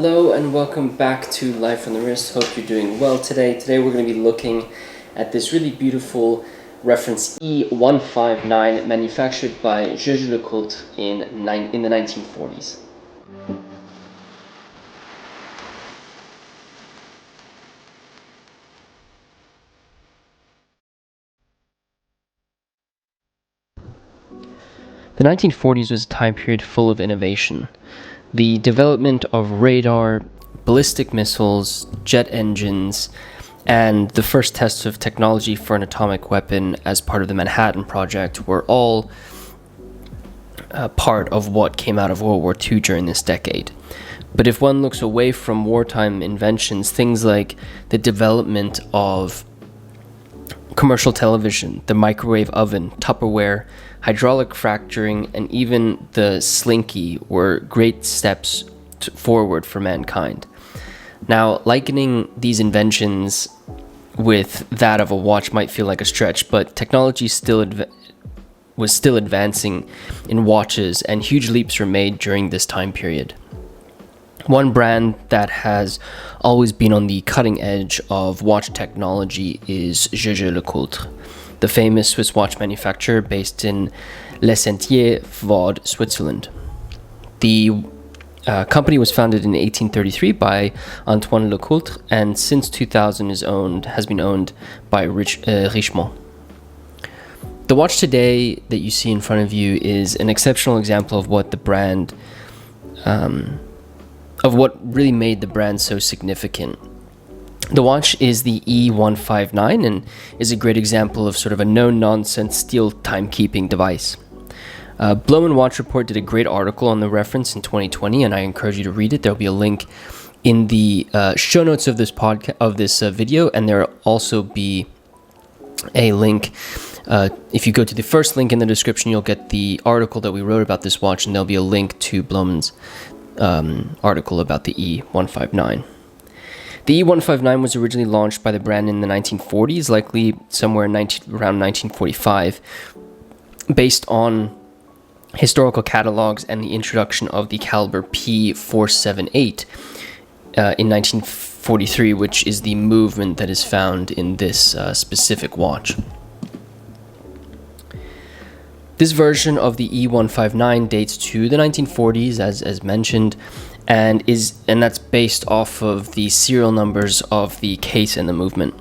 Hello and welcome back to Life on the Wrist. Hope you're doing well today. Today we're going to be looking at this really beautiful reference E159 manufactured by Jaeger LeCoultre in the 1940s. The 1940s was a time period full of innovation. The development of radar, ballistic missiles, jet engines, and the first tests of technology for an atomic weapon as part of the Manhattan Project were all part of what came out of World War II during this decade. But if one looks away from wartime inventions, things like the development of commercial television, the microwave oven, Tupperware, hydraulic fracturing, and even the slinky were great steps forward for mankind. Now, likening these inventions with that of a watch might feel like a stretch, but technology was still advancing in watches, and huge leaps were made during this time period. One brand that has always been on the cutting edge of watch technology is Jaeger LeCoultre, the famous Swiss watch manufacturer based in Sentier, Vaud, Switzerland. The company was founded in 1833 by Antoine LeCoultre, and since 2000 has been owned by Richemont. The watch today that you see in front of you is an exceptional example of what the brand, of what really made the brand so significant. The watch is the E159 and is a great example of sort of a no-nonsense steel timekeeping device. Blohm & Watch Report did a great article on the reference in 2020, and I encourage you to read it. There'll be a link in the show notes of this video, and there'll also be a link. If you go to the first link in the description, you'll get the article that we wrote about this watch, and there'll be a link to Blohm's article about the E159. The E159 was originally launched by the brand in the 1940s, likely somewhere around 1945, based on historical catalogs and the introduction of the caliber P478 in 1943, which is the movement that is found in this specific watch. This version of the E159 dates to the 1940s, as mentioned, and that's based off of the serial numbers of the case and the movement.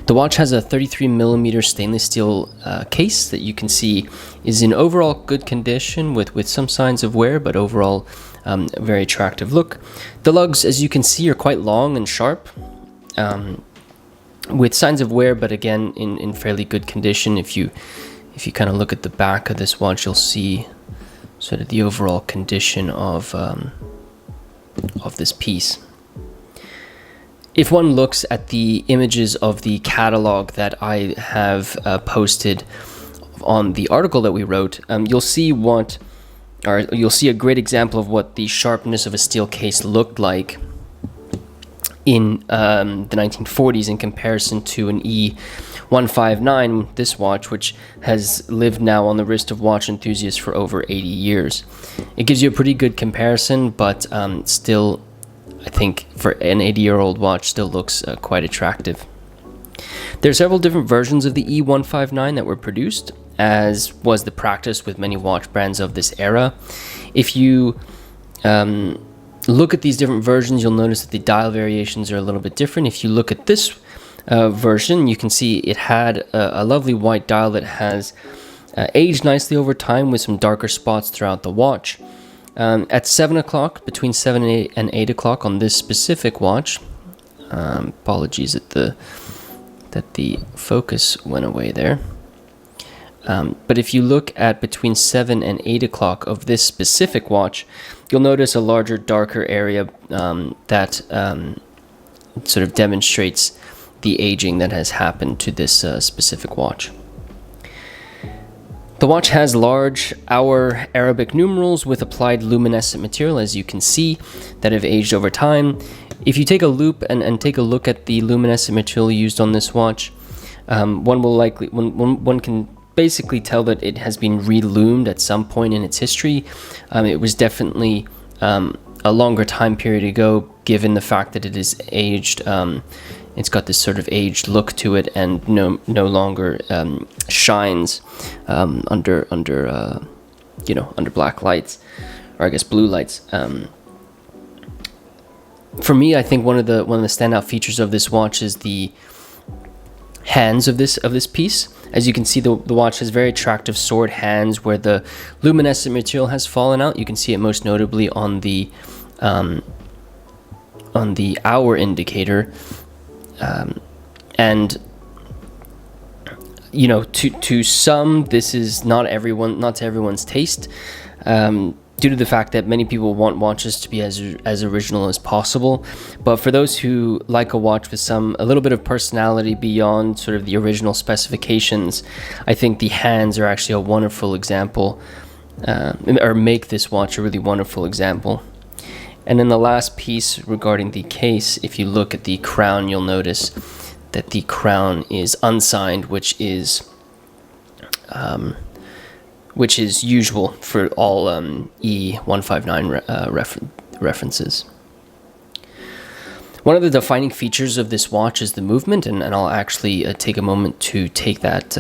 The watch has a 33mm stainless steel case that you can see is in overall good condition with some signs of wear, but overall a very attractive look. The lugs, as you can see, are quite long and sharp, with signs of wear, but again in fairly good condition. If you kind of look at the back of this watch, you'll see sort of the overall condition of this piece. If one looks at the images of the catalog that I have posted on the article that we wrote, you'll see a great example of what the sharpness of a steel case looked like in the 1940s in comparison to an E159, this watch, which has lived now on the wrist of watch enthusiasts for over 80 years. It gives you a pretty good comparison, but still, I think for an 80-year-old watch, still looks quite attractive. There are several different versions of the E159 that were produced, as was the practice with many watch brands of this era. If you look at these different versions, you'll notice that the dial variations are a little bit different. If you look at this version, you can see it had a lovely white dial that has aged nicely over time with some darker spots throughout the watch. At 7 o'clock, between 7 and 8 o'clock on this specific watch, apologies that the focus went away there. But if you look at between 7 and 8 o'clock of this specific watch, you'll notice a larger, darker area that sort of demonstrates the aging that has happened to this specific watch. The watch has large hour Arabic numerals with applied luminescent material, as you can see, that have aged over time. If you take a loop and take a look at the luminescent material used on this watch, one can basically tell that it has been reloomed at some point in its history. It was definitely a longer time period ago, given the fact that it is aged. It's got this sort of aged look to it, and no longer shines under black lights, or I guess blue lights. For me, I think one of the standout features of this watch is the hands of this piece. As you can see, the watch has very attractive sword hands where the luminescent material has fallen out. You can see it most notably on the hour indicator, and to some, this is not to everyone's taste, due to the fact that many people want watches to be as original as possible. But for those who like a watch with a little bit of personality beyond sort of the original specifications, I think the hands are actually a wonderful example, or make this watch a really wonderful example. And then the last piece regarding the case, if you look at the crown, you'll notice that the crown is unsigned, which is usual for all E159 references. One of the defining features of this watch is the movement, and I'll actually take a moment to take that.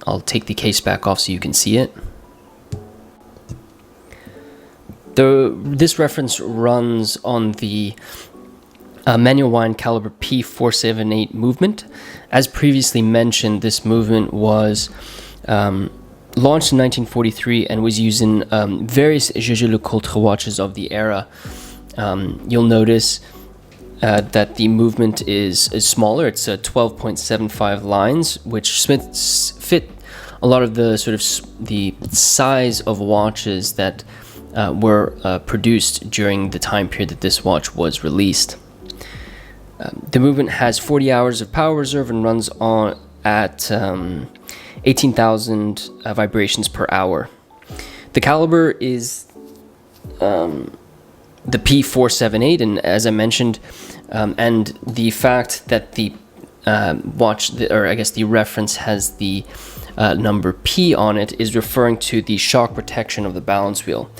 I'll take the case back off so you can see it. This reference runs on the manual wind caliber P478 movement. As previously mentioned, this movement was launched in 1943 and was used in various Jaeger LeCoultre watches of the era. You'll notice that the movement is smaller. It's 12.75 lines, which fit a lot of the sort of the size of watches that were produced during the time period that this watch was released. The movement has 40 hours of power reserve and runs on at 18,000 vibrations per hour. The caliber is the P478, and as I mentioned, and the fact that the watch, or I guess the reference has the number P on it, is referring to the shock protection of the balance wheel.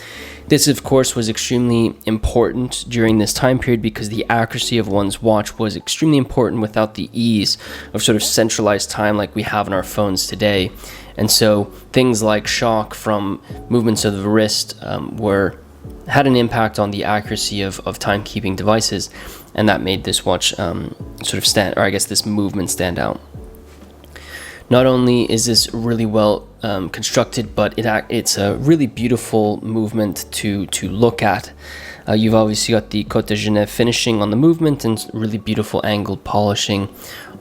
This, of course, was extremely important during this time period because the accuracy of one's watch was extremely important without the ease of sort of centralized time like we have on our phones today. And so things like shock from movements of the wrist had an impact on the accuracy of timekeeping devices, and that made this watch this movement stand out. Not only is this really well constructed, but it's a really beautiful movement to look at. You've obviously got the Côte de Genève finishing on the movement and really beautiful angled polishing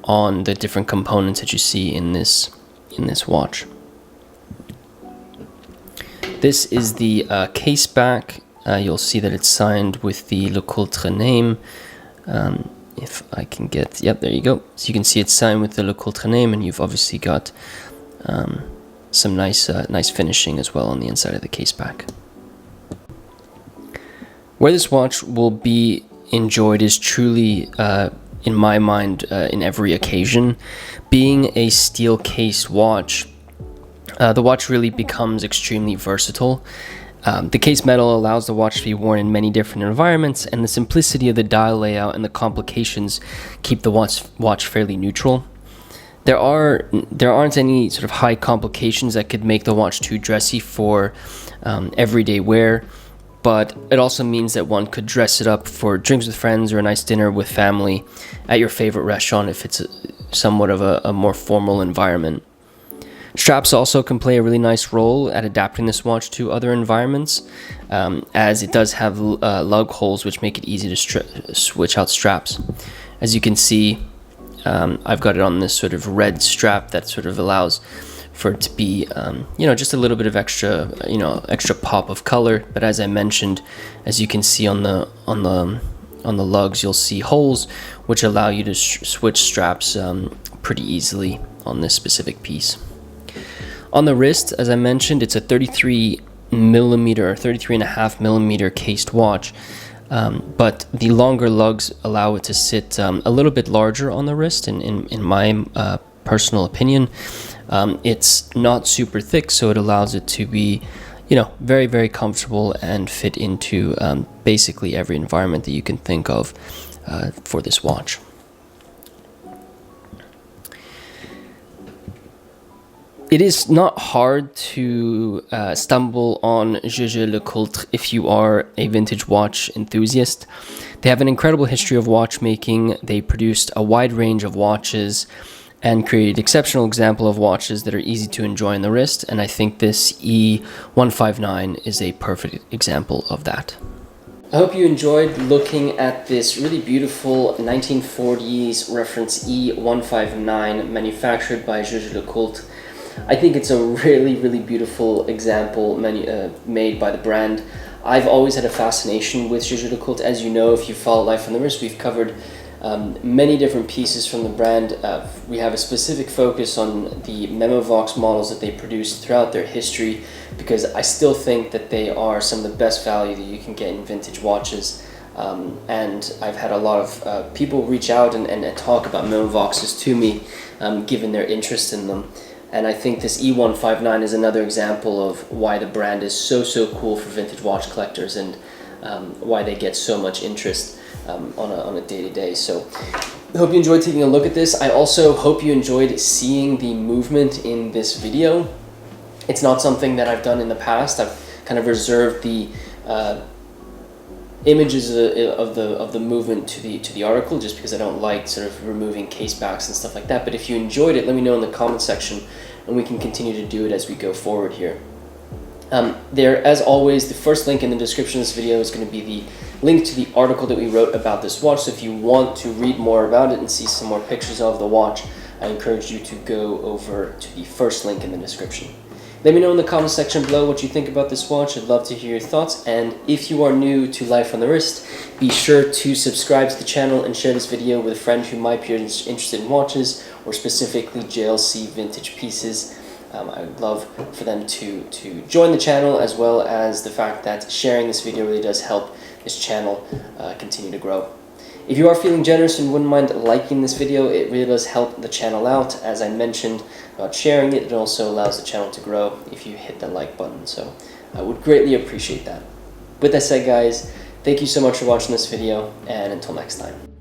on the different components that you see in this watch. This is the case back. You'll see that it's signed with the LeCoultre name. If I can get, yep, there you go. So you can see it's signed with the LeCoultre name, and you've obviously got some nice finishing as well on the inside of the case back. Where this watch will be enjoyed is truly, in my mind, in every occasion. Being a steel case watch, the watch really becomes extremely versatile. The case metal allows the watch to be worn in many different environments, and the simplicity of the dial layout and the complications keep the watch fairly neutral. There aren't any sort of high complications that could make the watch too dressy for everyday wear, but it also means that one could dress it up for drinks with friends or a nice dinner with family at your favorite restaurant if it's somewhat of a more formal environment. Straps also can play a really nice role at adapting this watch to other environments, as it does have lug holes which make it easy to switch out straps. As you can see, I've got it on this sort of red strap that sort of allows for it to be, just a little bit of extra pop of color. But as I mentioned, as you can see on the lugs, you'll see holes which allow you to switch straps pretty easily on this specific piece. On the wrist, as I mentioned, it's a 33 millimeter or 33.5 millimeter cased watch, but the longer lugs allow it to sit a little bit larger on the wrist. In my personal opinion, it's not super thick, so it allows it to be, you know, very, very comfortable and fit into basically every environment that you can think of for this watch. It is not hard to stumble on Jaeger LeCoultre if you are a vintage watch enthusiast. They have an incredible history of watchmaking. They produced a wide range of watches and created exceptional example of watches that are easy to enjoy in the wrist, and I think this E159 is a perfect example of that. I hope you enjoyed looking at this really beautiful 1940s reference E159 manufactured by Jaeger LeCoultre. I think it's a really, really beautiful example made by the brand. I've always had a fascination with Jaeger LeCoultre. As you know, if you follow Life on the Wrist, we've covered many different pieces from the brand. We have a specific focus on the Memovox models that they produced throughout their history, because I still think that they are some of the best value that you can get in vintage watches. And I've had a lot of people reach out and talk about Memovoxes to me, given their interest in them. And I think this E159 is another example of why the brand is so cool for vintage watch collectors, and why they get so much interest on a day-to-day. So I hope you enjoyed taking a look at this. I also hope you enjoyed seeing the movement in this video. It's not something that I've done in the past. I've kind of reserved the images of the movement to the article, just because I don't like sort of removing case backs and stuff like that. But if you enjoyed it, let me know in the comment section, and we can continue to do it as we go forward here. There, as always, the first link in the description of this video is going to be the link to the article that we wrote about this watch. So if you want to read more about it and see some more pictures of the watch, I encourage you to go over to the first link in the description. Let me know in the comment section below what you think about this watch. I'd love to hear your thoughts. And if you are new to Life on the Wrist, be sure to subscribe to the channel and share this video with a friend who might be interested in watches, or specifically JLC vintage pieces. I would love for them to join the channel, as well as the fact that sharing this video really does help this channel continue to grow. If you are feeling generous and wouldn't mind liking this video, it really does help the channel out. As I mentioned about sharing it, it also allows the channel to grow if you hit the like button. So I would greatly appreciate that. With that said, guys, thank you so much for watching this video, and until next time.